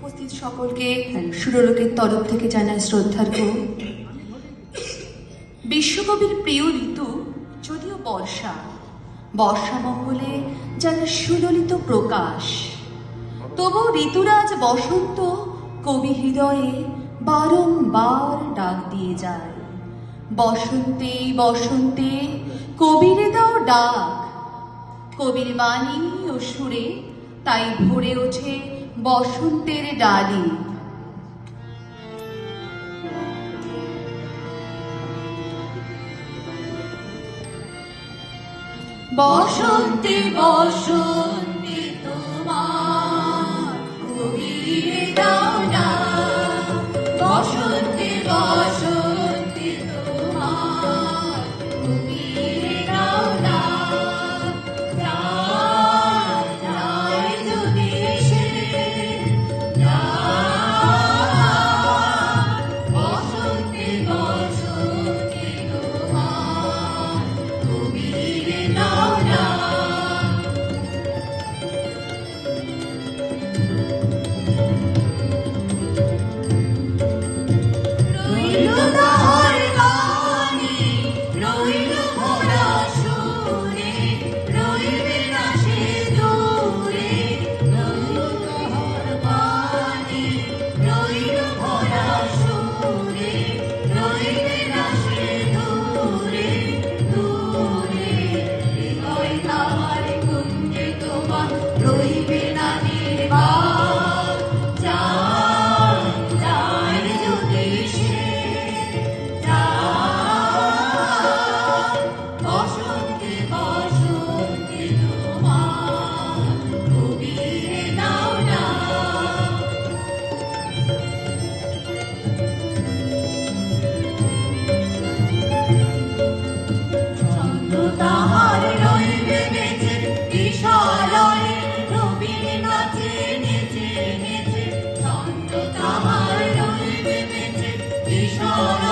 উপস্থিত সকলকে সুরলোকের তরফ থেকে জানায় শ্রদ্ধার্ঘ্য। বিশ্বকবির প্রিয় ঋতু যদিও বর্ষা, বর্ষামঙ্গলে যেন সুললিত প্রকাশ, তবু ঋতুরাজ বসন্ত কবি হৃদয়ে বারংবার ডাক দিয়ে যায়। বসন্তে বসন্তে কবিরে দাও ডাক, কবির বাণী ও সুরে তাই ভরে ওঠে বসন্তের ডালি। বসন্তে বসন্তে তোমার কবিরে দাও ডাক, বসন্তে বসন্তে তোমার কবিরে দাও ডাক। যায় যায় যদি সে যায়, বসন্তে বসন্তে তোমার কবিরে দাও ডাক। রইল তাহার বাণী, রইল ভরা সুরে, রইবে না সে দূরে। রইল তাহার বাণী, রইল ভরা সুরে, রইবে না সে দূরে দূরে। হৃদয় তাহার কুঞ্জে তোমার রইবে না নির্বাক। যায় যায় যদি সে যায়, বসন্তে বসন্তে তোমার কবিরে দাও ডাক। ছন্দ তাহার রইবে বেঁচে কিশোরয়ে, নবীন নাচে নেচে নেচে। ছন্দ তাহার রইবে বেঁচে কিশোর